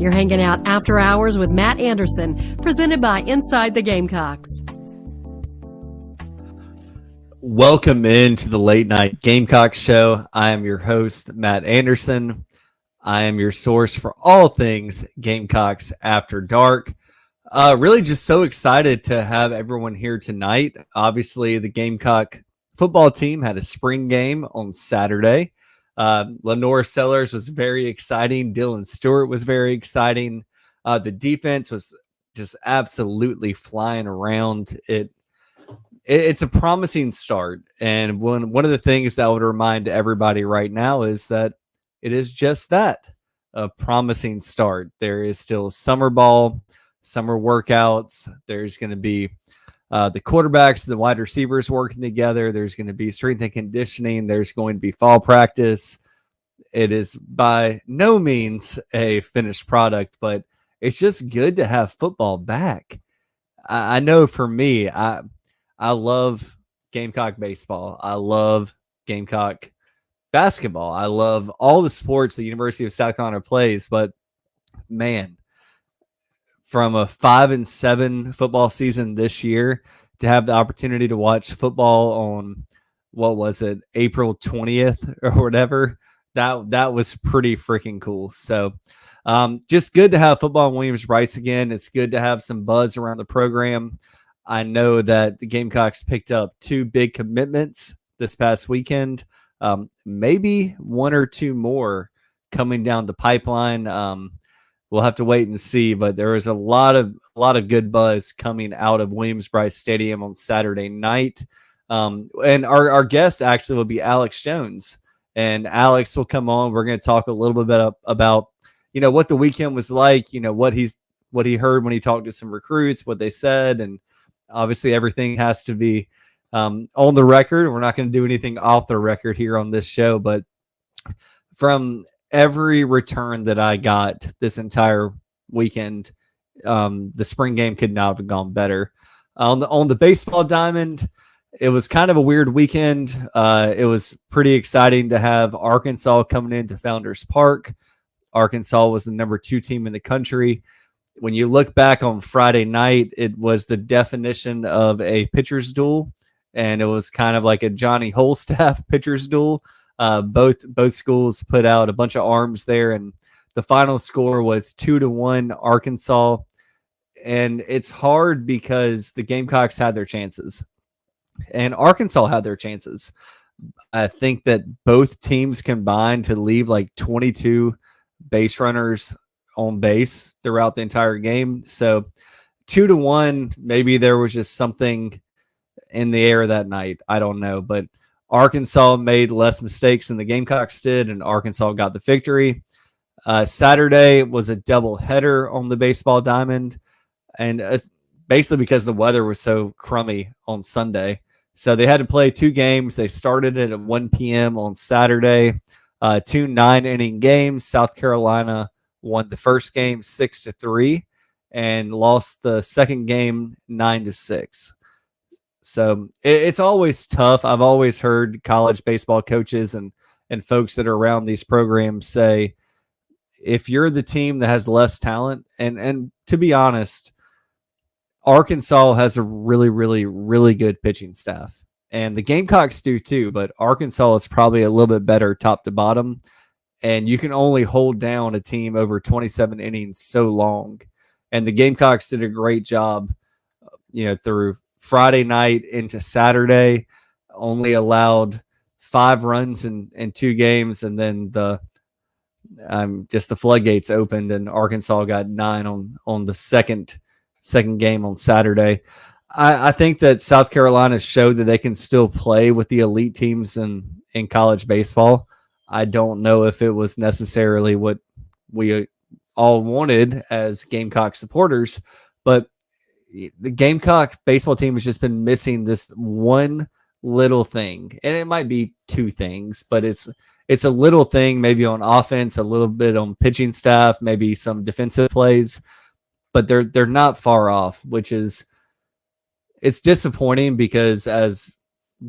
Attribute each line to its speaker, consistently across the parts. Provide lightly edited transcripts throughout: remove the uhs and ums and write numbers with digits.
Speaker 1: You're hanging out after hours with Matt Anderson, presented by Inside the Gamecocks.
Speaker 2: Welcome into the Late Night Gamecocks show. I am your host, Matt Anderson. I am your source for all things Gamecocks after dark. Really just so excited to have everyone here tonight. Obviously, the Gamecock football team had a spring game on Saturday. Lenore Sellers was very exciting. Dylan Stewart was very exciting. The defense was just absolutely flying around. It's a promising start. And one of the things that I would remind everybody right now is that it is just that, a promising start. There is still summer ball, summer workouts. There's going to be the quarterbacks, the wide receivers working together. There's going to be strength and conditioning. There's going to be fall practice. It is by no means a finished product, but it's just good to have football back. I know for me, I love Gamecock baseball. I love Gamecock basketball. I love all the sports the University of South Carolina plays, but man, from a 5-7 football season this year to have the opportunity to watch football on, what was it, April 20th or whatever, that was pretty freaking cool. So just good to have football in Williams-Brice again. It's good to have some buzz around the program. I know that the Gamecocks picked up 2 big commitments this past weekend. Maybe 1 or 2 more coming down the pipeline. We'll have to wait and see, but there was a lot of good buzz coming out of Williams-Brice Stadium on Saturday night. And our guest actually will be Alex Jones, and Alex will come on. We're going to talk a little bit about what the weekend was like, what he heard when he talked to some recruits, what they said, and obviously everything has to be on the record. We're not going to do anything off the record here on this show, but from every return that I got this entire weekend, the spring game could not have gone better. On the baseball diamond, it was kind of a weird weekend. It was pretty exciting to have Arkansas coming into Founders Park. Arkansas was the number 2 team in the country. When you look back on Friday night, it was the definition of a pitcher's duel, and it was kind of like a Johnny Holstaff pitcher's duel. Both schools put out a bunch of arms there, and the final score was 2-1 Arkansas. And it's hard because the Gamecocks had their chances, and Arkansas had their chances. I think that both teams combined to leave like 22 base runners on base throughout the entire game. So 2-1, maybe there was just something in the air that night. I don't know, but Arkansas made less mistakes than the Gamecocks did, and Arkansas got the victory. Saturday was a doubleheader on the baseball diamond, and basically because the weather was so crummy on Sunday. So they had to play 2 games. They started it at 1 p.m. on Saturday, 2 9-inning games. South Carolina won the first game 6-3 and lost the second game 9-6. So it's always tough. I've always heard college baseball coaches and folks that are around these programs say, if you're the team that has less talent, and to be honest, Arkansas has a really, really, really good pitching staff. And the Gamecocks do too, but Arkansas is probably a little bit better top to bottom. And you can only hold down a team over 27 innings so long. And the Gamecocks did a great job, through Friday night into Saturday, only allowed 5 runs in 2 games, and then just the floodgates opened, and Arkansas got 9 on the second game on Saturday. I think that South Carolina showed that they can still play with the elite teams in college baseball. I don't know if it was necessarily what we all wanted as Gamecock supporters, but the Gamecock baseball team has just been missing this one little thing, and it might be 2 things, but it's a little thing, maybe on offense, a little bit on pitching staff, maybe some defensive plays, but they're not far off, which is, it's disappointing because as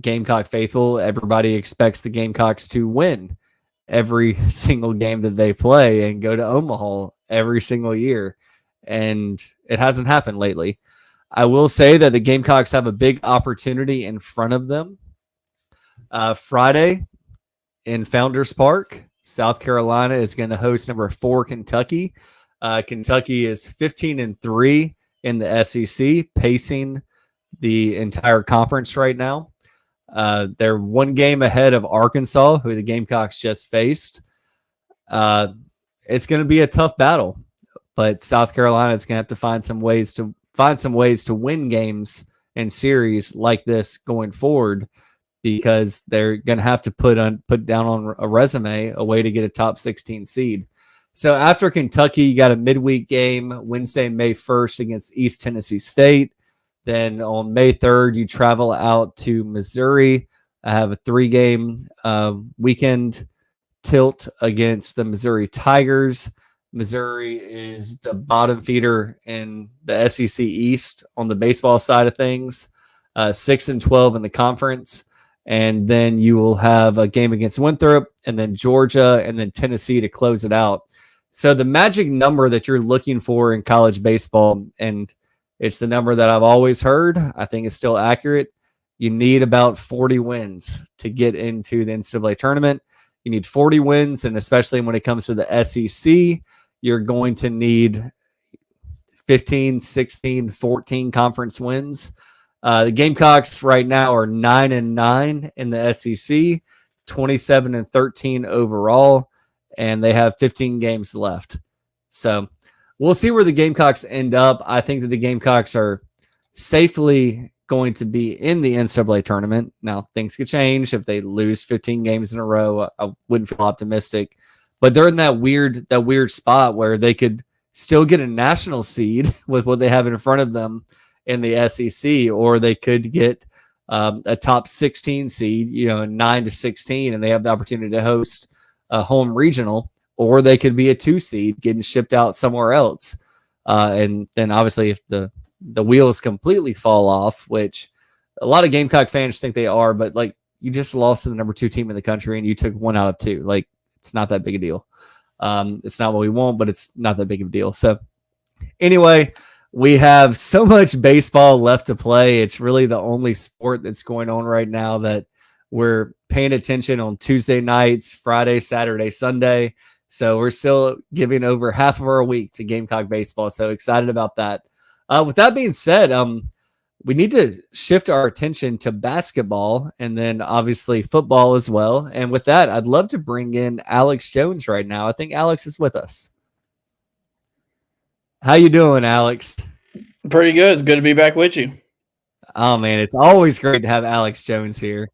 Speaker 2: Gamecock faithful, everybody expects the Gamecocks to win, every single game that they play and go to Omaha every single year. And it hasn't happened lately. I will say that the Gamecocks have a big opportunity in front of them. Friday in Founders Park, South Carolina is going to host number 4 Kentucky. Kentucky is 15-3 in the SEC, pacing the entire conference right now. They're one game ahead of Arkansas, who the Gamecocks just faced. It's going to be a tough battle, but South Carolina is going to have to find some ways to win games and series like this going forward, because they're going to have to put down on a resume a way to get a top 16 seed. So after Kentucky, you got a midweek game Wednesday, May 1st against East Tennessee State. Then on May 3rd, you travel out to Missouri. I have a 3-game weekend tilt against the Missouri Tigers. Missouri is the bottom feeder in the SEC East on the baseball side of things, 6-12 in the conference. And then you will have a game against Winthrop, and then Georgia, and then Tennessee to close it out. So the magic number that you're looking for in college baseball, and it's the number that I've always heard, I think it's still accurate. You need about 40 wins to get into the NCAA tournament. You need 40 wins, and especially when it comes to the SEC, you're going to need 15, 16, 14 conference wins. The Gamecocks right now are 9-9 in the SEC, 27-13 overall, and they have 15 games left. So we'll see where the Gamecocks end up. I think that the Gamecocks are safely going to be in the NCAA tournament. Now, things could change if they lose 15 games in a row. I wouldn't feel optimistic, but they're in that weird spot where they could still get a national seed with what they have in front of them in the SEC, or they could get a top 16 seed, 9-16, and they have the opportunity to host a home regional, or they could be a 2 seed getting shipped out somewhere else. And then obviously if the wheels completely fall off, which a lot of Gamecock fans think they are, but like, you just lost to the number 2 team in the country and you took 1 out of 2. Like, it's not that big a deal. It's not what we want, but it's not that big of a deal. So anyway, we have so much baseball left to play. It's really the only sport that's going on right now that we're paying attention on Tuesday nights, Friday, Saturday, Sunday. So we're still giving over half of our week to Gamecock baseball. So excited about that. With that being said, we need to shift our attention to basketball and then obviously football as well. And with that, I'd love to bring in Alex Jones right now. I think Alex is with us. How you doing, Alex?
Speaker 3: Pretty good. It's good to be back with you.
Speaker 2: Oh, man, it's always great to have Alex Jones here.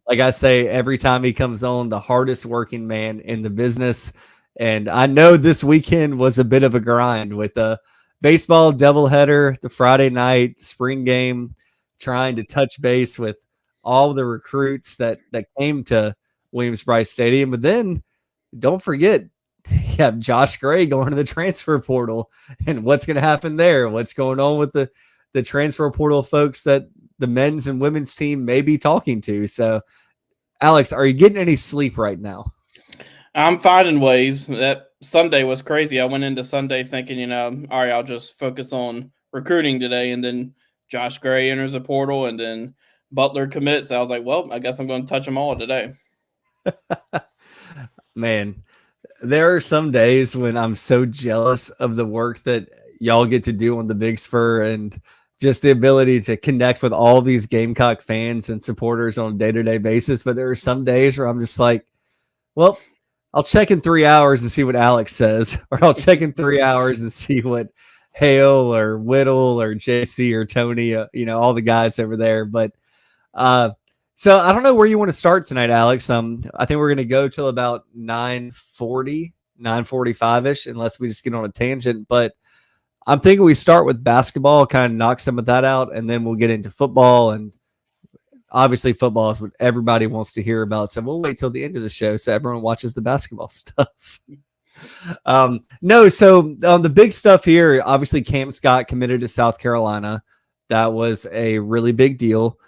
Speaker 2: Like I say, every time he comes on, the hardest working man in the business. And I know this weekend was a bit of a grind with the baseball doubleheader, the Friday night spring game, trying to touch base with all the recruits that came to Williams-Brice Stadium. But then don't forget, you have Josh Gray going to the transfer portal, and what's going to happen there? What's going on with the transfer portal folks that the men's and women's team may be talking to? So, Alex, are you getting any sleep right now?
Speaker 3: I'm finding ways. That Sunday was crazy. I went into Sunday thinking, all right, I'll just focus on recruiting today. And then Josh Gray enters the portal, and then Butler commits. I was like, well, I guess I'm going to touch them all today.
Speaker 2: Man, there are some days when I'm so jealous of the work that y'all get to do on the Big Spur and just the ability to connect with all these Gamecock fans and supporters on a day-to-day basis. But there are some days where I'm just like, well, I'll check in 3 hours and see what Alex says, or I'll check in 3 hours and see what Hale or Whittle or JC or Tony, all the guys over there. But so I don't know where you want to start tonight, Alex. I think we're going to go till about 9:40, 9:45-ish, unless we just get on a tangent. But I'm thinking we start with basketball, kind of knock some of that out, and then we'll get into football. And obviously football is what everybody wants to hear about. So we'll wait till the end of the show so everyone watches the basketball stuff. So the big stuff here, obviously Cam Scott committed to South Carolina. That was a really big deal.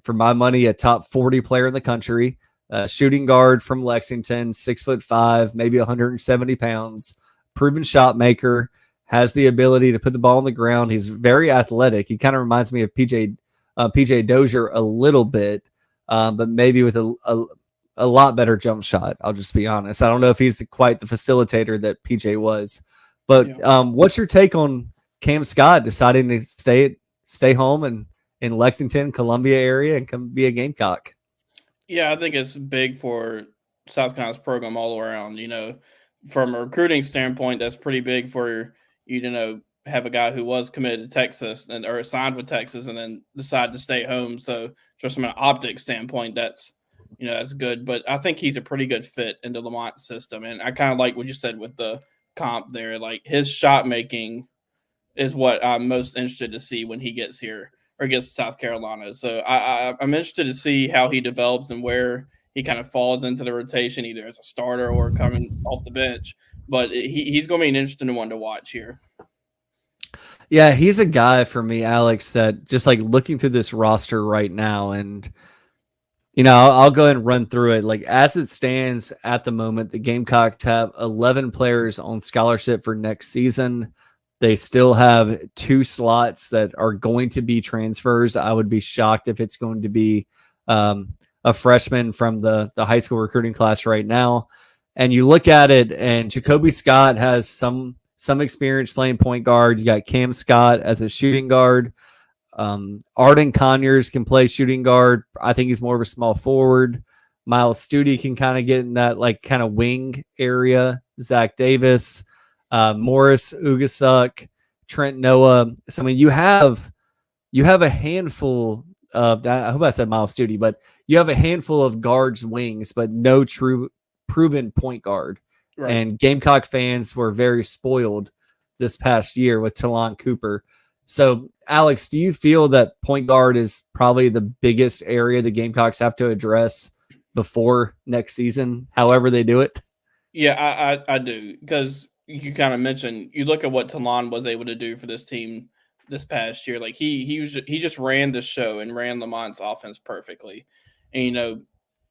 Speaker 2: For my money, a top 40 player in the country. shooting guard from Lexington, 6'5", maybe 170 pounds, proven shot maker, has the ability to put the ball on the ground. He's very athletic. He kind of reminds me of PJ Dozier a little bit, but maybe with a lot better jump shot. I'll just be honest. I don't know if he's quite the facilitator that PJ was, but what's your take on Cam Scott deciding to stay home and in Lexington, Columbia area and come be a Gamecock?
Speaker 3: Yeah, I think it's big for South Carolina's program all around. From a recruiting standpoint, that's pretty big for you to have a guy who was committed to Texas or signed with Texas and then decide to stay home. So just from an optics standpoint, that's good. But I think he's a pretty good fit into Lamont's system. And I kind of like what you said with the comp there. Like his shot making is what I'm most interested to see when he gets here or gets to South Carolina. So I'm interested to see how he develops and where he kind of falls into the rotation, either as a starter or coming off the bench. But he's going to be an interesting one to watch here.
Speaker 2: Yeah, he's a guy for me, Alex, that just like looking through this roster right now, and I'll go ahead and run through it. Like as it stands at the moment, the Gamecocks have 11 players on scholarship for next season. They still have 2 slots that are going to be transfers. I would be shocked if it's going to be a freshman from the high school recruiting class right now. And you look at it, and Jacoby Scott has some experience playing point guard. You got Cam Scott as a shooting guard. Arden Conyers can play shooting guard. I think he's more of a small forward. Miles Studi can kind of get in that like kind of wing area. Zach Davis, Morris Ugasuk, Trent Noah. So I mean, you have a handful of. I hope I said Miles Studi, but you have a handful of guards, wings, but no true proven point guard. Right. And Gamecock fans were very spoiled this past year with Talon Cooper. So, Alex, do you feel that point guard is probably the biggest area the Gamecocks have to address before next season, however they do it?
Speaker 3: Yeah, I do, because you kind of mentioned, you look at what Talon was able to do for this team this past year. Like he just ran the show and ran Lamont's offense perfectly. And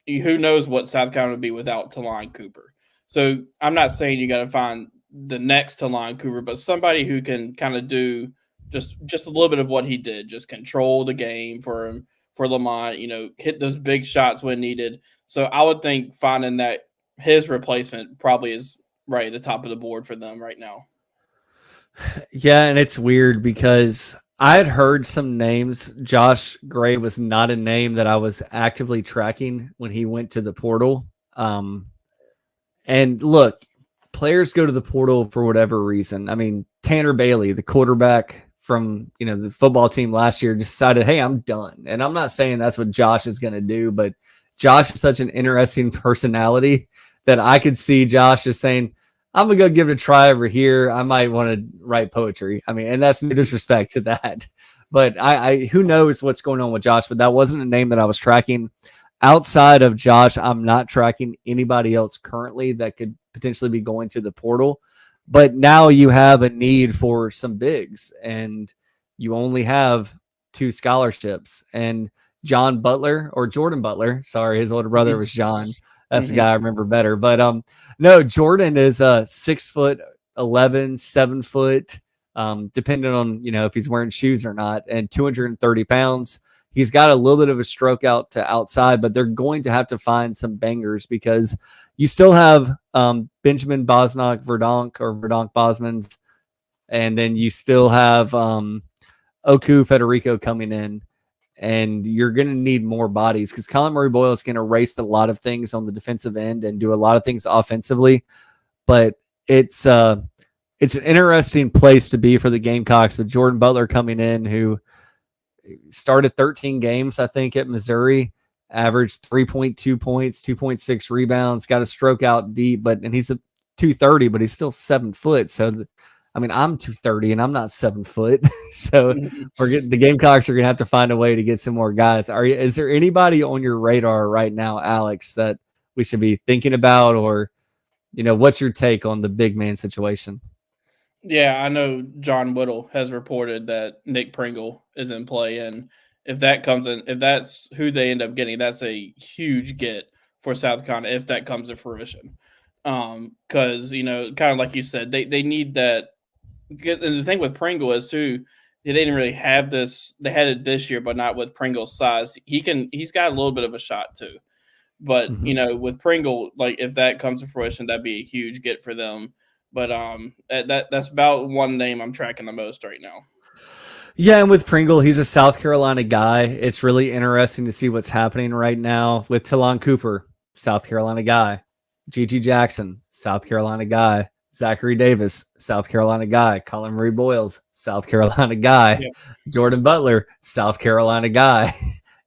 Speaker 3: who knows what South Carolina would be without Talon Cooper. So I'm not saying you got to find the next Talon Cooper, but somebody who can kind of do just a little bit of what he did, just control the game for him, for Lamont, hit those big shots when needed. So I would think finding that his replacement probably is right at the top of the board for them right now.
Speaker 2: Yeah, and it's weird because I had heard some names. Josh Gray was not a name that I was actively tracking when he went to the portal. And look, players go to the portal for whatever reason. I mean, Tanner Bailey, the quarterback from the football team last year, decided, hey, I'm done. And I'm not saying that's what Josh is going to do, but Josh is such an interesting personality that I could see Josh just saying, I'm going to go give it a try over here. I might want to write poetry. I mean, and that's no disrespect to that. But I who knows what's going on with Josh, but that wasn't a name that I was tracking. Outside of Josh, I'm not tracking anybody else currently that could potentially be going to the portal. But now you have a need for some bigs, and you only have 2 scholarships. And Jordan Butler, sorry, his older brother was John. That's the guy I remember better. But no, Jordan is 6'11", 7 foot, depending on if he's wearing shoes or not, and 230 pounds. He's got a little bit of a stroke out to outside, but they're going to have to find some bangers because you still have Benjamin Verdonk Bosmans, and then you still have Oku Federico coming in, and you're going to need more bodies because Colin Murray-Boyle is going to race a lot of things on the defensive end and do a lot of things offensively, but it's an interesting place to be for the Gamecocks with Jordan Butler coming in, who started 13 games, I think, at Missouri, averaged 3.2 points, 2.6 rebounds, got a stroke out deep, and he's a 230, but he's still 7 foot. So, I'm 230 and I'm not 7 foot. So the Gamecocks are going to have to find a way to get some more guys. Is there anybody on your radar right now, Alex, that we should be thinking about, or, what's your take on the big man situation?
Speaker 3: Yeah, I know John Whittle has reported that Nick Pringle is in play, and if that comes in, if that's who they end up getting, that's a huge get for South Carolina if that comes to fruition. Because kind of like you said, they need that. And the thing with Pringle is too, they didn't really have this. They had it this year, but not with Pringle's size. He's got a little bit of a shot too. But with Pringle, like if that comes to fruition, that'd be a huge get for them. But that's about one name I'm tracking the most right now.
Speaker 2: Yeah, and with Pringle, he's a South Carolina guy. It's really interesting to see what's happening right now with Talon Cooper, South Carolina guy. G.G. Jackson, South Carolina guy. Zachary Davis, South Carolina guy. Colin Marie Boyles, South Carolina guy. Yeah. Jordan Butler, South Carolina guy.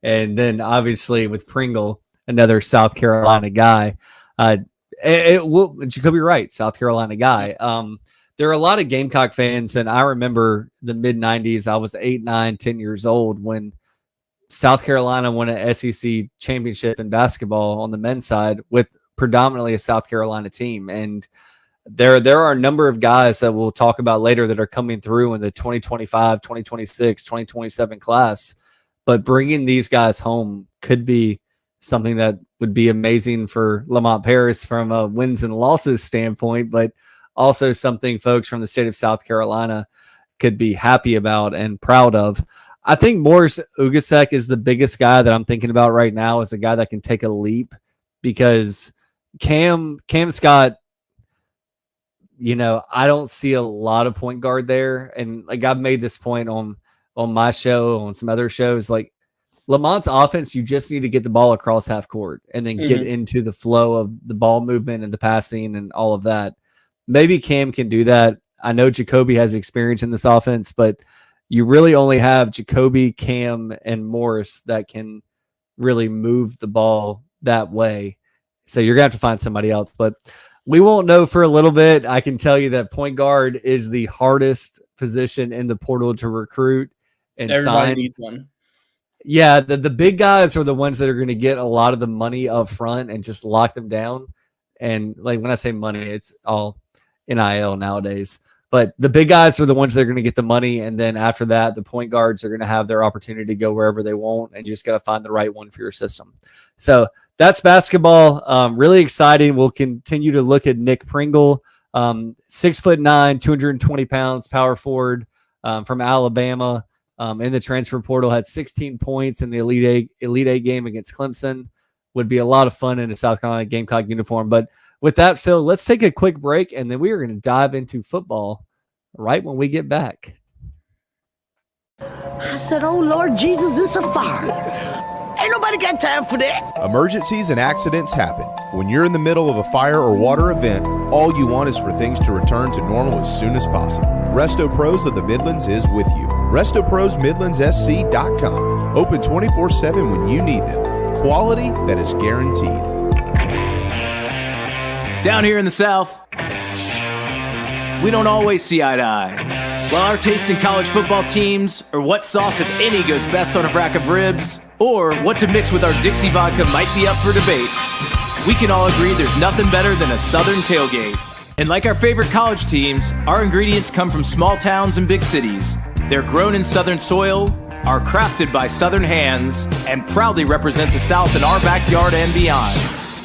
Speaker 2: And then obviously with Pringle, another South Carolina guy. Jacoby Wright, South Carolina guy. There are a lot of Gamecock fans, and I remember the mid-'90s. I was 8, 9, 10 years old when South Carolina won an SEC championship in basketball on the men's side with predominantly a South Carolina team. And there are a number of guys that we'll talk about later that are coming through in the 2025, 2026, 2027 class. But bringing these guys home could be something that would be amazing for Lamont Paris from a wins and losses standpoint, but also something folks from the state of South Carolina could be happy about and proud of. I think Morris Ugasek is the biggest guy that I'm thinking about right now as a guy that can take a leap, because Cam Scott, I don't see a lot of point guard there. And like I've made this point on my show, on some other shows, like Lamont's offense, you just need to get the ball across half court and then get into the flow of the ball movement and the passing and all of that. Maybe Cam can do that. I know Jacoby has experience in this offense, but you really only have Jacoby, Cam, and Morris that can really move the ball that way. So you're going to have to find somebody else, but we won't know for a little bit. I can tell you that point guard is the hardest position in the portal to recruit and
Speaker 3: everybody
Speaker 2: sign.
Speaker 3: Needs one.
Speaker 2: Yeah, the big guys are the ones that are going to get a lot of the money up front and just lock them down. And like when I say money, it's all NIL nowadays. But the big guys are the ones that are going to get the money. And then after that, the point guards are going to have their opportunity to go wherever they want. And you just got to find the right one for your system. So that's basketball. Really exciting. We'll continue to look at Nick Pringle, 6'9", 220 pounds, power forward from Alabama. In the transfer portal, had 16 points in the Elite Eight game against Clemson. Would be a lot of fun in a South Carolina Gamecock uniform. But with that, Phil, let's take a quick break, and then we are going to dive into football right when we get back.
Speaker 4: I said, oh, Lord Jesus, it's a fire. Ain't nobody got time for that.
Speaker 5: Emergencies and accidents happen. When you're in the middle of a fire or water event, all you want is for things to return to normal as soon as possible. Resto Pros of the Midlands is with you. RestoProsMidlandsSC.com. Open 24/7 when you need them. Quality that is guaranteed.
Speaker 6: Down here in the South, we don't always see eye to eye. While our taste in college football teams, or what sauce, if any, goes best on a rack of ribs, or what to mix with our Dixie vodka might be up for debate, we can all agree there's nothing better than a Southern tailgate. And like our favorite college teams, our ingredients come from small towns and big cities. They're grown in Southern soil, are crafted by Southern hands, and proudly represent the South in our backyard and beyond.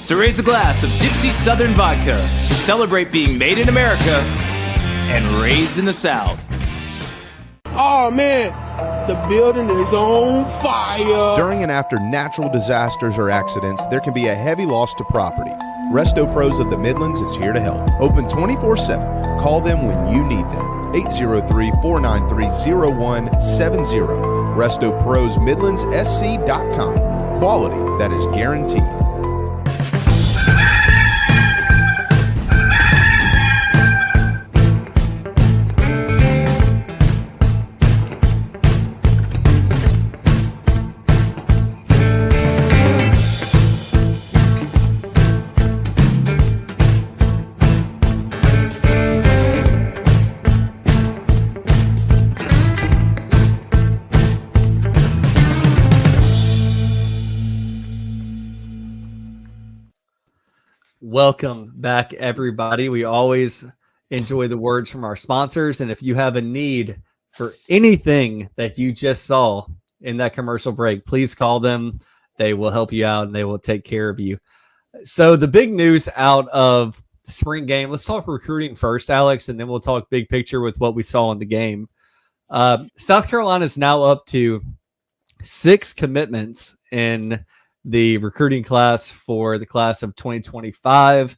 Speaker 6: So raise a glass of Dixie Southern Vodka to celebrate being made in America and raised in the South.
Speaker 7: Oh, man, the building is on fire.
Speaker 5: During and after natural disasters or accidents, there can be a heavy loss to property. Resto Pros of the Midlands is here to help. Open 24/7. Call them when you need them. 803-493-0170. RestoProsMidlandsSC.com. Quality that is guaranteed.
Speaker 2: Welcome back, everybody. We always enjoy the words from our sponsors. And if you have a need for anything that you just saw in that commercial break, please call them. They will help you out and they will take care of you. So the big news out of the spring game, let's talk recruiting first, Alex, and then we'll talk big picture with what we saw in the game. South Carolina is now up to 6 commitments in the recruiting class for the class of 2025.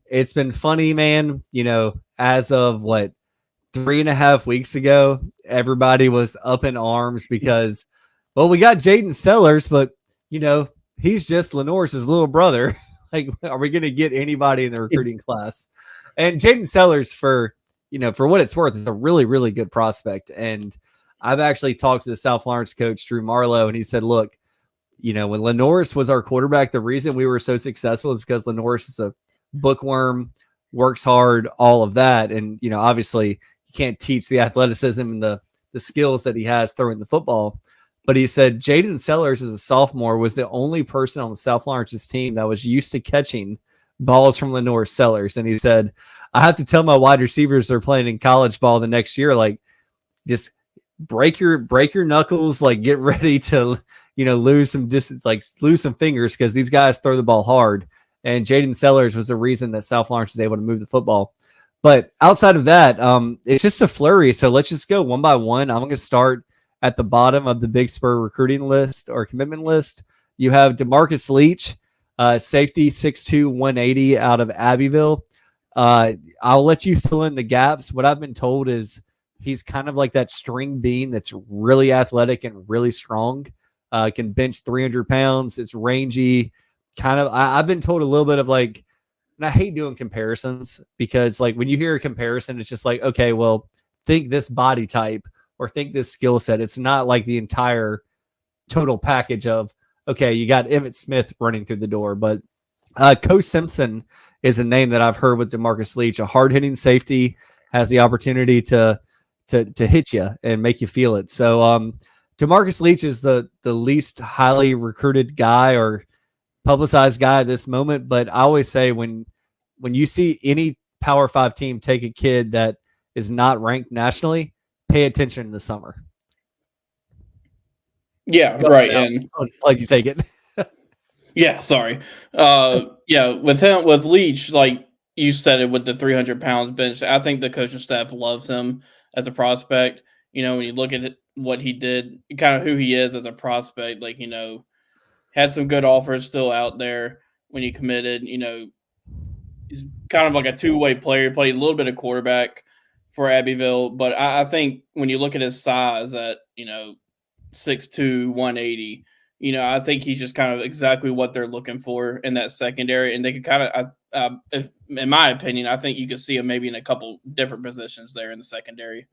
Speaker 2: It's been funny, man. As of 3.5 weeks ago, everybody was up in arms because, well, we got Jaden Sellers, but he's just Lenore's little brother. Like, are we going to get anybody in the recruiting class? And Jaden Sellers, for what it's worth, is a really, really good prospect. And I've actually talked to the South Lawrence coach, Drew Marlowe, and he said, look, when Lenore's was our quarterback, the reason we were so successful is because Lenore's is a bookworm, works hard, all of that. And, obviously you can't teach the athleticism and the skills that he has throwing the football. But he said Jaden Sellers, as a sophomore, was the only person on the South Lawrence's team that was used to catching balls from Lenore Sellers. And he said, I have to tell my wide receivers they're playing in college ball the next year, just break your knuckles, get ready to, lose some distance, lose some fingers, because these guys throw the ball hard. And Jaden Sellers was the reason that South Lawrence was able to move the football. But outside of that, it's just a flurry. So let's just go one by one. I'm going to start at the bottom of the Big Spur recruiting list or commitment list. You have DeMarcus Leach, safety, 6'2", 180 out of Abbeville. I'll let you fill in the gaps. What I've been told is he's kind of like that string bean that's really athletic and really strong. Can bench 300 pounds. It's rangy. I've been told a little bit of and I hate doing comparisons because when you hear a comparison, it's just okay, well, think this body type or think this skill set. It's not like the entire total package of, okay, you got Emmitt Smith running through the door. But Co Simpson is a name that I've heard with DeMarcus Leach, a hard-hitting safety, has the opportunity to hit you and make you feel it. So DeMarcus Leach is the least highly recruited guy or publicized guy at this moment. But I always say when you see any Power 5 team take a kid that is not ranked nationally, pay attention in the summer.
Speaker 3: Yeah, right. And
Speaker 2: I'll let you take it.
Speaker 3: yeah, sorry. With Leach, like you said it with the 300 pounds bench, I think the coaching staff loves him as a prospect. When you look at what he did, kind of who he is as a prospect, had some good offers still out there when he committed. He's kind of like a two-way player, played a little bit of quarterback for Abbeville, but I think when you look at his size at 6'2", 180, I think he's just kind of exactly what they're looking for in that secondary, and they could kind of, in my opinion, I think you could see him maybe in a couple different positions there in the secondary.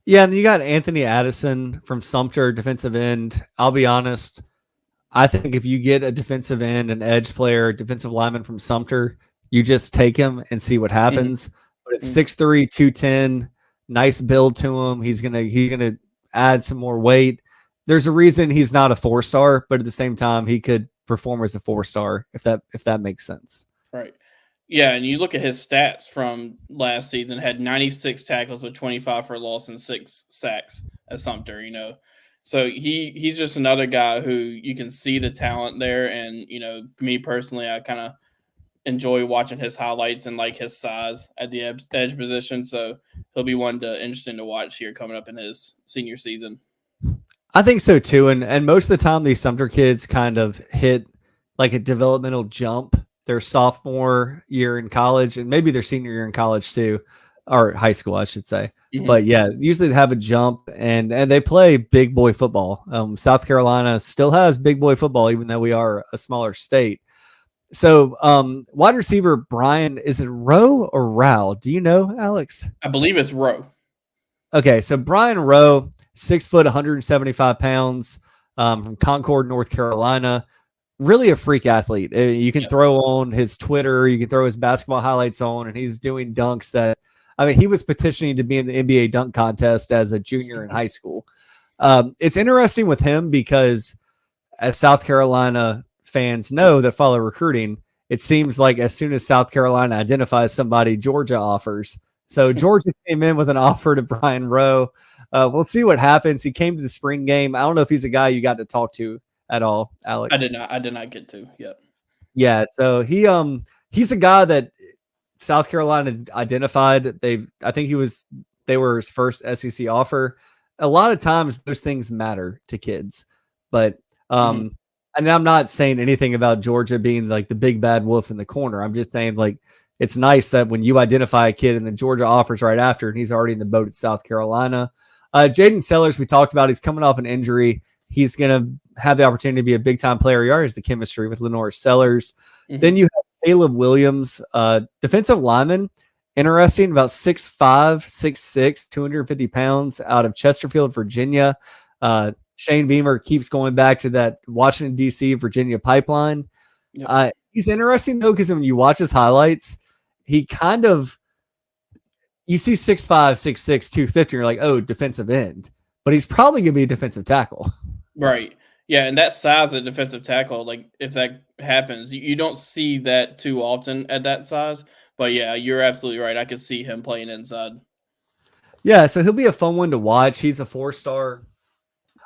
Speaker 2: Yeah, and you got Anthony Addison from Sumter, defensive end. I'll be honest, I think if you get a defensive end, an edge player, defensive lineman from Sumter, you just take him and see what happens. Mm-hmm. But it's 6'3", 210, nice build to him. He's gonna add some more weight. There's a reason he's not a 4-star, but at the same time, he could perform as a 4-star if that makes sense.
Speaker 3: Right. Yeah, and you look at his stats from last season, had 96 tackles with 25 for loss and 6 sacks at Sumter, So he's just another guy who you can see the talent there. And, me personally, I kind of enjoy watching his highlights and like his size at the edge position. So he'll be one interesting to watch here coming up in his senior season.
Speaker 2: I think so too. And most of the time these Sumter kids kind of hit like a developmental jump their sophomore year in college and maybe their senior year in college too, or high school, I should say. Mm-hmm. But yeah, usually they have a jump and they play big boy football. South Carolina still has big boy football, even though we are a smaller state. So wide receiver Brian, is it Rowe or Rao? Do you know, Alex?
Speaker 3: I believe it's Rowe.
Speaker 2: Okay, so Brian Rowe, 6 foot, 175 pounds, from Concord, North Carolina. Really a freak athlete. You can throw on his Twitter, you can throw his basketball highlights on, and he's doing dunks that, he was petitioning to be in the NBA dunk contest as a junior in high school. It's interesting with him because as South Carolina fans know that follow recruiting, it seems like as soon as South Carolina identifies somebody, Georgia offers. So Georgia came in with an offer to Brian Rowe. We'll see what happens. He came to the spring game. I don't know if he's a guy you got to talk to at all, Alex.
Speaker 3: I did not get to yet.
Speaker 2: Yeah, so he's a guy that South Carolina identified. I think they were his first SEC offer. A lot of times those things matter to kids, but and I'm not saying anything about Georgia being like the big bad wolf in the corner. I'm just saying like it's nice that when you identify a kid and then Georgia offers right after, and he's already in the boat at South Carolina. Jaden Sellers, we talked about, he's coming off an injury. He's going to have the opportunity to be a big time player. He already has the chemistry with Lenore Sellers. Then you have Caleb Williams, defensive lineman, interesting, about 6'5", 6'6", 250 pounds, out of Chesterfield, Virginia. Shane Beamer keeps going back to that Washington, D.C., Virginia pipeline. Yep. He's interesting, though, because when you watch his highlights, he kind of – you see 6'5", 6'6", 250, you're like, oh, defensive end. But he's probably going to be a defensive tackle.
Speaker 3: Right. Yeah, and that size of defensive tackle, like if that happens, you don't see that too often at that size. But yeah, you're absolutely right. I could see him playing inside. Yeah,
Speaker 2: so he'll be a fun one to watch. He's a 4-star.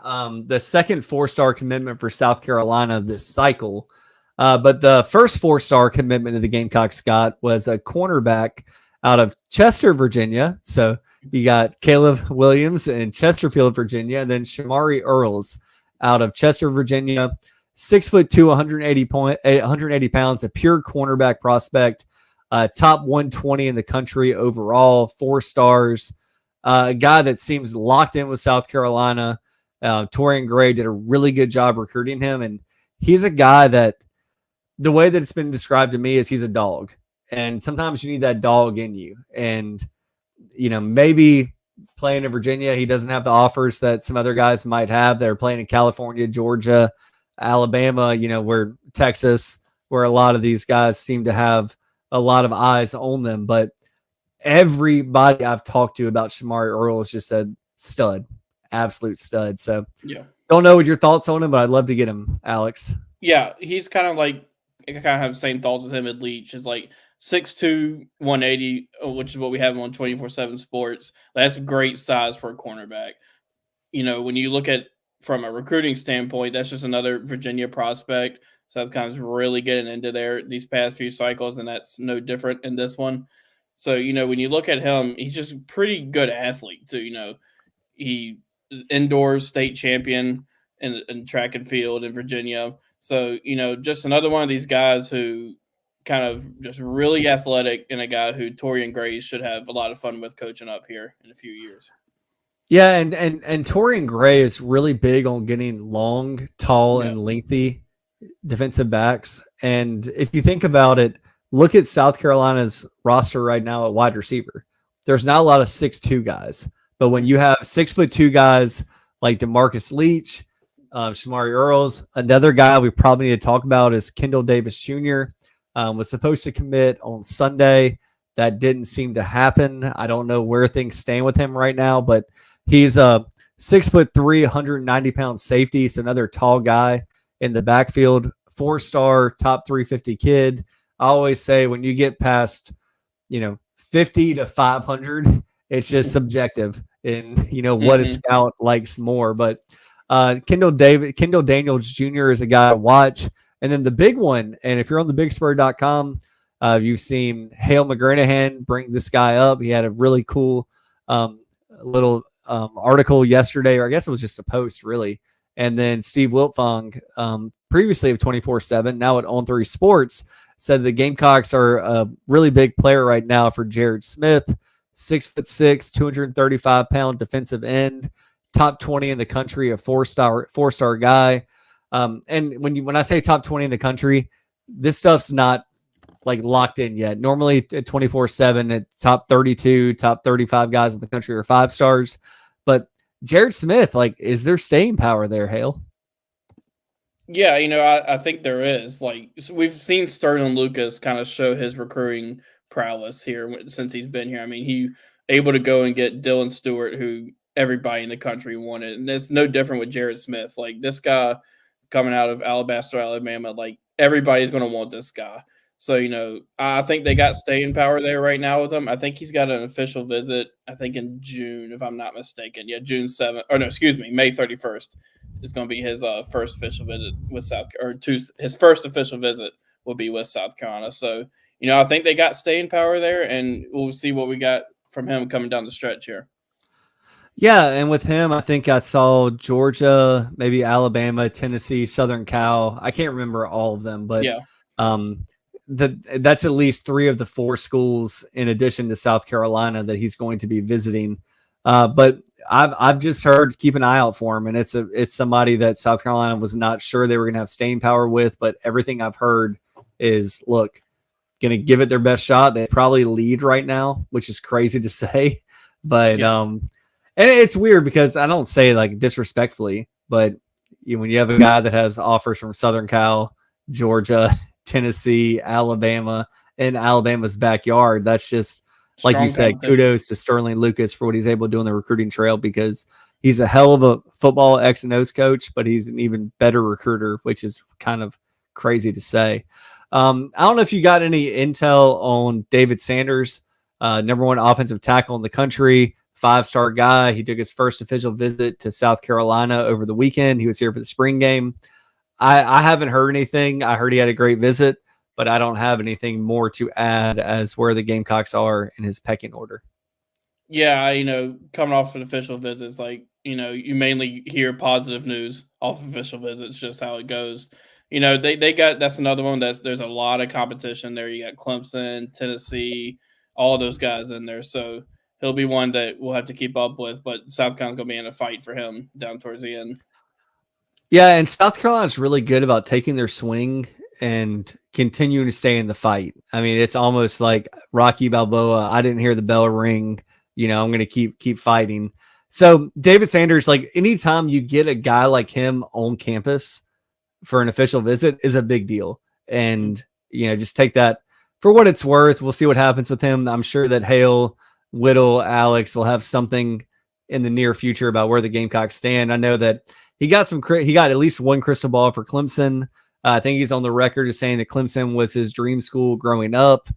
Speaker 2: The second 4-star commitment for South Carolina this cycle. But the first 4-star commitment that the Gamecocks got was a cornerback out of Chester, Virginia. So you got Caleb Williams in Chesterfield, Virginia, and then Shamari Earls out of Chester, Virginia. 6'2", 180 pounds, a pure cornerback prospect. Top 120 in the country overall, 4 stars. A guy that seems locked in with South Carolina. Torian Gray did a really good job recruiting him, and he's a guy that the way that it's been described to me is he's a dog, and sometimes you need that dog in you. And maybe playing in Virginia, he doesn't have the offers that some other guys might have. They're playing in California, Georgia, Alabama, where Texas, where a lot of these guys seem to have a lot of eyes on them. But everybody I've talked to about Shamari Earls just said stud, absolute stud. So yeah, don't know what your thoughts on him, but I'd love to get him, Alex.
Speaker 3: Yeah, he's kind of like, I kind of have the same thoughts with him at Leach. It's like 6'2", 180, which is what we have on 24/7 Sports. That's great size for a cornerback. When you look at from a recruiting standpoint, that's just another Virginia prospect. South Carolina's really getting into there these past few cycles, and that's no different in this one. So, when you look at him, he's just a pretty good athlete too. He is indoors state champion in track and field in Virginia. So, just another one of these guys who kind of just really athletic, and a guy who Torian Gray should have a lot of fun with coaching up here in a few years.
Speaker 2: Yeah, and Torian Gray is really big on getting long, tall, and lengthy defensive backs. And if you think about it, look at South Carolina's roster right now at wide receiver. There's not a lot of 6'2" guys, but when you have 6'2" guys like DeMarcus Leach, Shamari Earls, another guy we probably need to talk about is Kendall Davis Jr. Was supposed to commit on Sunday. That didn't seem to happen. I don't know where things stand with him right now, but he's a 6'3", 190-pound safety. So another tall guy in the backfield, 4-star, top 350 kid. I always say when you get past, 50 to 500, it's just subjective in, what a scout likes more. But Kendall Daniels Jr. is a guy to watch. And then the big one, and if you're on thebigspur.com, you've seen Hale McGranahan bring this guy up. He had a really cool little article yesterday, or I guess it was just a post, really. And then Steve Wiltfong, previously of 24/7, now at On3 Sports, said the Gamecocks are a really big player right now for Jared Smith, 6'6", 235-pound defensive end, top 20 in the country, a four-star guy. And when I say top 20 in the country, this stuff's not like locked in yet. Normally at 24/7, it's top 32, top 35 guys in the country are 5 stars. But Jared Smith, is there staying power there, Hale?
Speaker 3: Yeah, I think there is. So we've seen Sterling Lucas kind of show his recruiting prowess here since he's been here. I mean, he able to go and get Dylan Stewart, who everybody in the country wanted. And it's no different with Jared Smith. This guy coming out of Alabaster, Alabama, everybody's going to want this guy. So, I think they got staying power there right now with him. I think he's got an official visit, I think in June, if I'm not mistaken. Yeah, June 7th. Or no, excuse me, May 31st is going to be his first official visit with his first official visit will be with South Carolina. So, I think they got staying power there, and we'll see what we got from him coming down the stretch here.
Speaker 2: Yeah, and with him, I think I saw Georgia, maybe Alabama, Tennessee, Southern Cal. I can't remember all of them, but
Speaker 3: Yeah.
Speaker 2: That's at least 3 of the 4 schools in addition to South Carolina that he's going to be visiting. But I've just heard keep an eye out for him, and it's somebody that South Carolina was not sure they were going to have staying power with, but everything I've heard is, look, going to give it their best shot. They probably lead right now, which is crazy to say, but and it's weird because I don't say like disrespectfully, but when you have a guy that has offers from Southern Cal, Georgia, Tennessee, Alabama, in Alabama's backyard, that's just, like you said, kudos to Sterling Lucas for what he's able to do on the recruiting trail, because he's a hell of a football X and O's coach, but he's an even better recruiter, which is kind of crazy to say. I don't know if you got any intel on David Sanders, number 1 offensive tackle in the country, 5-star guy. He took his first official visit to South Carolina over the weekend. He was here for the spring game. I haven't heard anything. I heard he had a great visit, but I don't have anything more to add as where the Gamecocks are in his pecking order.
Speaker 3: Yeah, coming off an official visits, like, you mainly hear positive news off official visits, just how it goes. They got, that's another one there's a lot of competition there. You got Clemson, Tennessee, all of those guys in there. So he'll be one that we'll have to keep up with, but South Carolina's going to be in a fight for him down towards the end.
Speaker 2: Yeah, and South Carolina's really good about taking their swing and continuing to stay in the fight. I mean, it's almost like Rocky Balboa. I didn't hear the bell ring. I'm going to keep fighting. So David Sanders, like, anytime you get a guy like him on campus for an official visit is a big deal. And, just take that for what it's worth. We'll see what happens with him. I'm sure that Hale, Whittle, Alex will have something in the near future about where the Gamecocks stand. I know that he got at least one crystal ball for Clemson. I think he's on the record as saying that Clemson was his dream school growing up.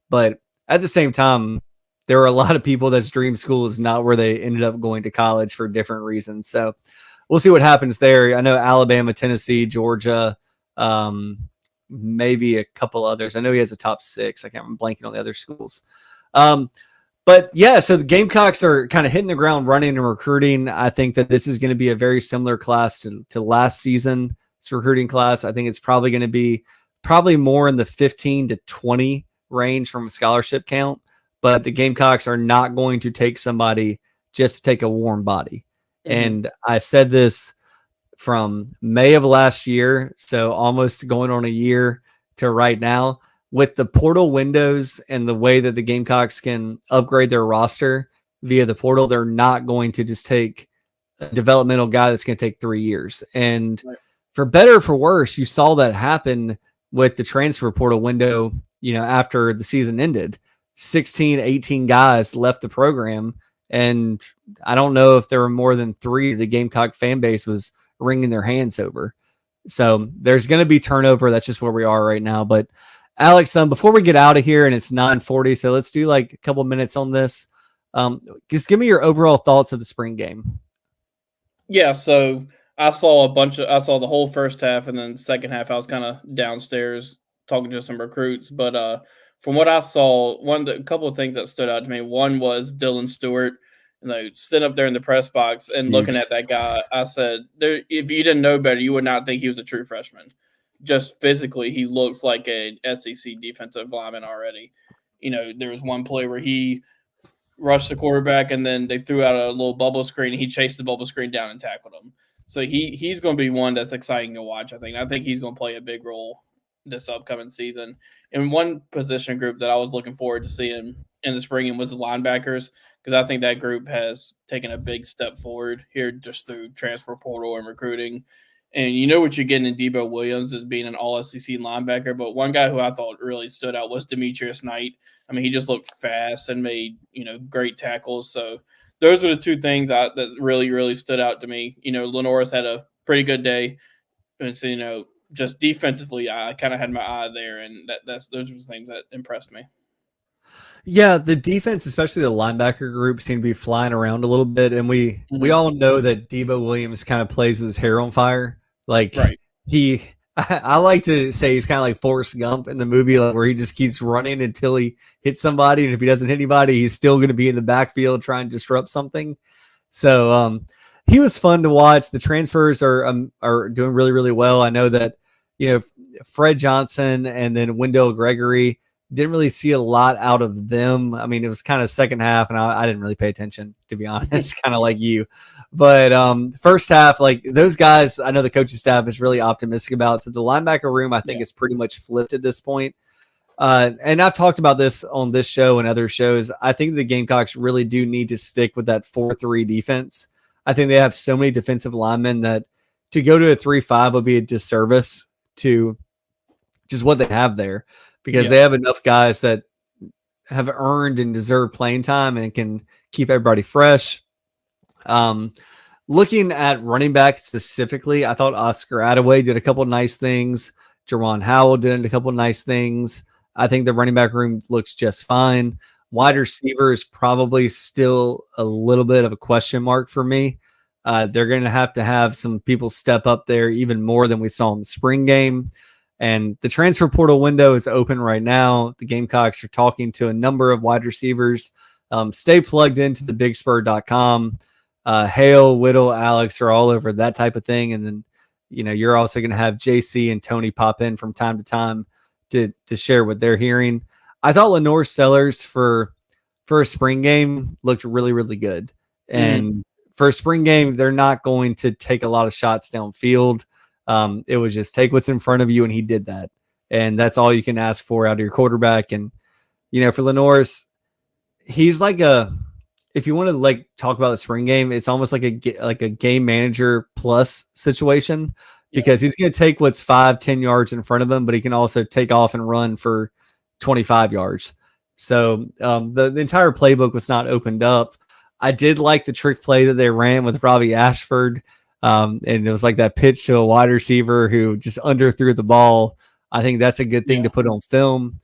Speaker 2: But at the same time, there are a lot of people that's dream school is not where they ended up going to college for different reasons. So we'll see what happens there. I know Alabama, Tennessee, Georgia, maybe a couple others. I know he has a top 6. I can't remember, blanking on the other schools. But yeah, so the Gamecocks are kind of hitting the ground running and recruiting. I think that this is going to be a very similar class to last season's recruiting class. I think it's probably going to be more in the 15 to 20 range from a scholarship count, but the Gamecocks are not going to take somebody just to take a warm body. Mm-hmm. And I said this from May of last year, so almost going on a year to right now. With the portal windows and the way that the Gamecocks can upgrade their roster via the portal, they're not going to just take a developmental guy that's going to take 3 years. And for better or for worse, you saw that happen with the transfer portal window, after the season ended. 16, 18 guys left the program. And I don't know if there were more than 3 the Gamecock fan base was wringing their hands over. So there's going to be turnover. That's just where we are right now. But Alex, before we get out of here, and it's 9:40, so let's do like a couple minutes on this. Just give me your overall thoughts of the spring game.
Speaker 3: Yeah, so I saw the whole first half, and then the second half I was kind of downstairs talking to some recruits. But from what I saw, a couple of things that stood out to me. One was Dylan Stewart, sitting up there in the press box and looking at that guy. I said, if you didn't know better, you would not think he was a true freshman. Just physically, he looks like an SEC defensive lineman already. There was one play where he rushed the quarterback, and then they threw out a little bubble screen, and he chased the bubble screen down and tackled him. So he's going to be one that's exciting to watch, I think. I think he's going to play a big role this upcoming season. And one position group that I was looking forward to seeing in the spring was the linebackers, because I think that group has taken a big step forward here just through transfer portal and recruiting. And you know what you're getting in Debo Williams as being an all-SEC linebacker. But one guy who I thought really stood out was Demetrius Knight. I mean, he just looked fast and made, great tackles. So those are the 2 things that really, really stood out to me. Lenore's had a pretty good day. And so, just defensively, I kind of had my eye there. And those are the things that impressed me.
Speaker 2: Yeah, the defense, especially the linebacker group, seem to be flying around a little bit. And we all know that Debo Williams kind of plays with his hair on fire. Like,
Speaker 3: right.
Speaker 2: I like to say he's kind of like Forrest Gump in the movie, like, where he just keeps running until he hits somebody, and if he doesn't hit anybody, he's still going to be in the backfield trying to disrupt something. So he was fun to watch. The transfers are doing really, really well. I know that, Fred Johnson and then Wendell Gregory, didn't really see a lot out of them. I mean, it was kind of second half, and I didn't really pay attention, to be honest, kind of like you. But first half, like those guys, I know the coaching staff is really optimistic about. So the linebacker room, I think, is pretty much flipped at this point. And I've talked about this on this show and other shows. I think the Gamecocks really do need to stick with that 4-3 defense. I think they have so many defensive linemen that to go to a 3-5 would be a disservice to just what they have there, because they have enough guys that have earned and deserve playing time and can keep everybody fresh. Looking at running back specifically, I thought Oscar Attaway did a couple nice things. Jerron Howell did a couple nice things. I think the running back room looks just fine. Wide receiver is probably still a little bit of a question mark for me. They're going to have some people step up there even more than we saw in the spring game. And the transfer portal window is open right now. The Gamecocks are talking to a number of wide receivers. Stay plugged into the bigspur.com. Hale, Whittle, Alex are all over that type of thing. And then, you're also going to have JC and Tony pop in from time to time to share what they're hearing. I thought Lenore Sellers for a spring game looked really, really good. And for a spring game, they're not going to take a lot of shots downfield. It was just take what's in front of you, and he did that. And that's all you can ask for out of your quarterback. And, for Lenore's, he's like if you want to talk about the spring game, it's almost like a game manager plus situation, because he's going to take what's 5-10 yards in front of him, but he can also take off and run for 25 yards. So the entire playbook was not opened up. I did like the trick play that they ran with Robbie Ashford. And it was like that pitch to a wide receiver who just underthrew the ball. I think that's a good thing to put on film.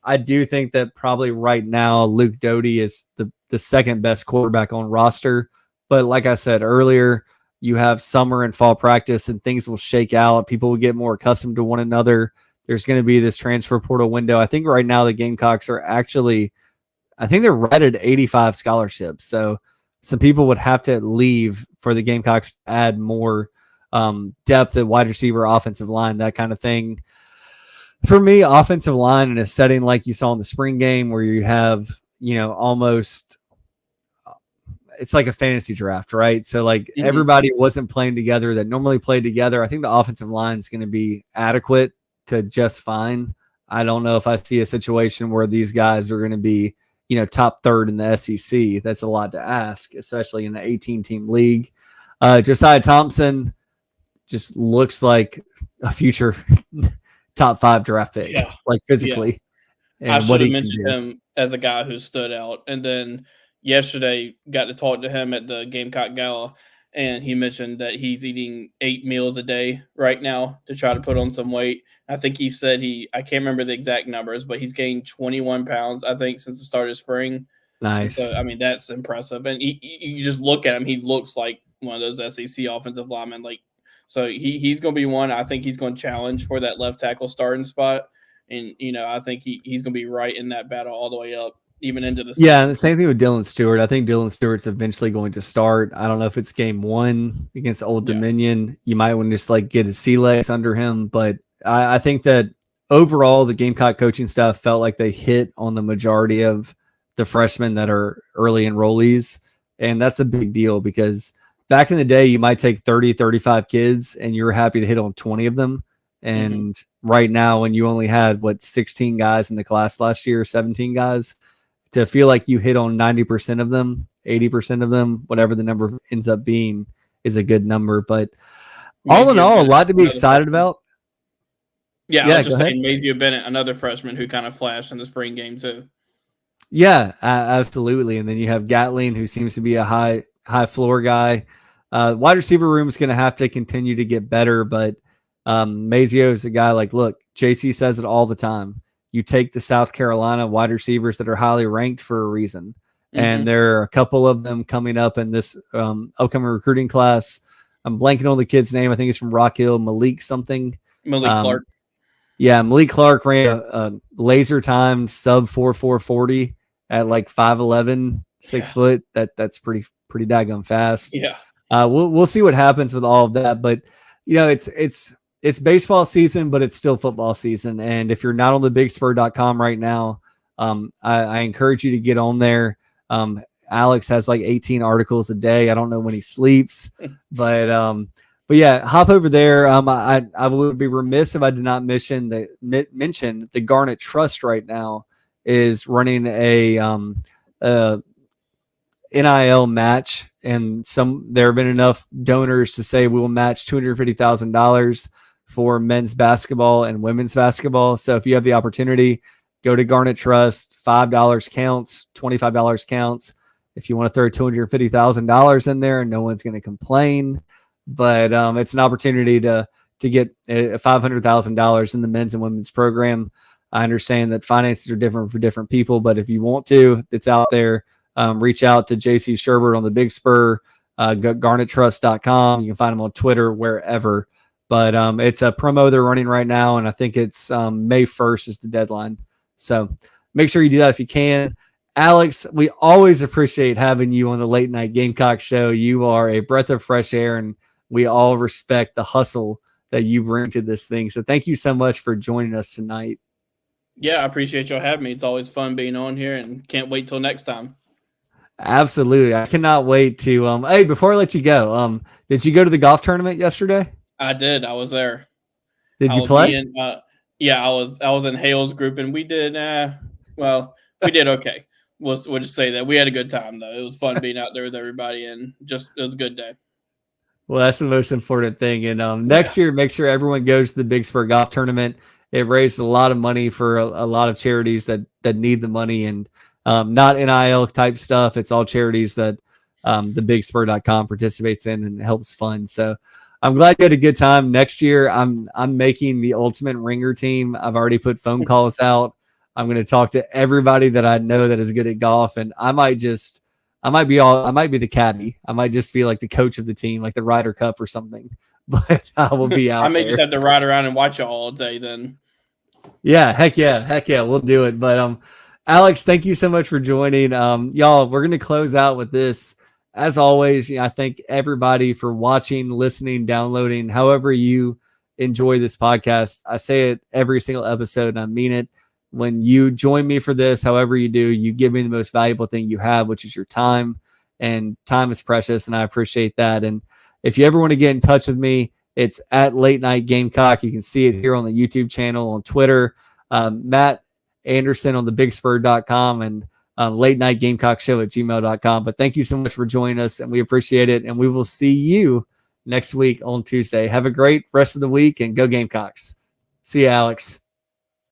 Speaker 2: I do think that probably right now Luke Doty is the second best quarterback on roster. But like I said earlier, you have summer and fall practice and things will shake out. People will get more accustomed to one another. There's going to be this transfer portal window. I think right now the Gamecocks are they're right at 85 scholarships. So some people would have to leave for the Gamecocks to add more depth at wide receiver, offensive line, that kind of thing. For me, offensive line in a setting like you saw in the spring game where you have, almost it's like a fantasy draft, right? So everybody wasn't playing together that normally played together. I think the offensive line is going to be adequate to just fine. I don't know if I see a situation where these guys are going to be, top third in the SEC. That's a lot to ask, especially in an 18-team league. Josiah Thompson just looks like a future top 5 draft pick, physically.
Speaker 3: Yeah. I should have mentioned him as a guy who stood out. And then yesterday got to talk to him at the Gamecock Gala, and he mentioned that he's eating 8 meals a day right now to try to put on some weight. I think he said I can't remember the exact numbers, but he's gained 21 pounds, I think, since the start of spring.
Speaker 2: Nice.
Speaker 3: So, that's impressive. And you just look at him, he looks like one of those SEC offensive linemen. So he's going to be one. I think he's going to challenge for that left tackle starting spot. And, I think he's going to be right in that battle all the way up, even into the season.
Speaker 2: Yeah, and the same thing with Dylan Stewart. I think Dylan Stewart's eventually going to start. I don't know if it's game 1 against Old Dominion. You might want to just get his sea legs under him. But I think that overall the Gamecock coaching staff felt like they hit on the majority of the freshmen that are early enrollees. And that's a big deal because back in the day, you might take 30, 35 kids and you're happy to hit on 20 of them. And right now, when you only had 16 guys in the class last year, 17 guys, to feel like you hit on 90% of them, 80% of them, whatever the number ends up being, is a good number. But all in all, a lot to be excited about.
Speaker 3: Yeah, I was just saying Mazia Bennett, another freshman who kind of flashed in the spring game too.
Speaker 2: Yeah, absolutely. And then you have Gatling, who seems to be a high floor guy. Wide receiver room is going to have to continue to get better, but Mazio is a guy look, JC says it all the time. You take the South Carolina wide receivers that are highly ranked for a reason. And there are a couple of them coming up in this upcoming recruiting class. I'm blanking on the kid's name. I think it's from Rock Hill, Malik something.
Speaker 3: Malik Clark.
Speaker 2: Yeah, Malik Clark ran a laser timed sub 4.40 at like 5'11", 6 foot. That's pretty daggone fast.
Speaker 3: Yeah.
Speaker 2: We'll see what happens with all of that, but it's baseball season, but it's still football season. And if you're not on the bigspur.com right now, I encourage you to get on there. Alex has like 18 articles a day. I don't know when he sleeps, but yeah, hop over there. I would be remiss if I did not mention the Garnet Trust right now is running a NIL match, and there have been enough donors to say we will match $250,000 for men's basketball and women's basketball. So if you have the opportunity, go to Garnet Trust. $5 counts, $25 counts. If you want to throw $250,000 in there, no one's going to complain. But it's an opportunity to get $500,000 in the men's and women's program. I understand that finances are different for different people, but if you want to, it's out there. Reach out to JC Sherbert on the Big Spur, garnettrust.com. You can find him on Twitter, wherever. But it's a promo they're running right now, and I think it's May 1st is the deadline. So make sure you do that if you can. Alex, we always appreciate having you on the Late Night Gamecock Show. You are a breath of fresh air, and we all respect the hustle that you bring to this thing. So thank you so much for joining us tonight.
Speaker 3: Yeah, I appreciate y'all having me. It's always fun being on here, and can't wait till next time.
Speaker 2: Absolutely. I cannot wait to hey, before I let you go, did you go to the golf tournament yesterday?
Speaker 3: I did. I was there.
Speaker 2: Did you play?
Speaker 3: Yeah, I was in Hale's group, and we did we did okay. We'll just say that we had a good time though. It was fun being out there with everybody, and it was a good day.
Speaker 2: Well, that's the most important thing. And next year, make sure everyone goes to the Big Spur Golf Tournament. It raised a lot of money for a lot of charities that need the money, and not NIL type stuff. It's all charities that the bigspur.com participates in and helps fund. So I'm glad you had a good time. Next year, I'm making the Ultimate Ringer team. I've already put phone calls out. I'm going to talk to everybody that I know that is good at golf, and I might be the caddy. I might just be like the coach of the team, like the Ryder Cup or something. But I will be out.
Speaker 3: I may just have to ride around and watch y'all all day then.
Speaker 2: Yeah, heck yeah, we'll do it. But Alex, thank you so much for joining. Y'all, we're going to close out with this. As always, I thank everybody for watching, listening, downloading, however you enjoy this podcast. I say it every single episode, and I mean it. When you join me for this, however you do, you give me the most valuable thing you have, which is your time. And time is precious, and I appreciate that. And if you ever want to get in touch with me, it's at Late Night Gamecock. You can see it here on the YouTube channel, on Twitter. Matt Anderson on the bigspur.com, and Late Night Gamecock Show at gmail.com. But thank you so much for joining us, and we appreciate it. And we will see you next week on Tuesday. Have a great rest of the week, and go Gamecocks. See you, Alex.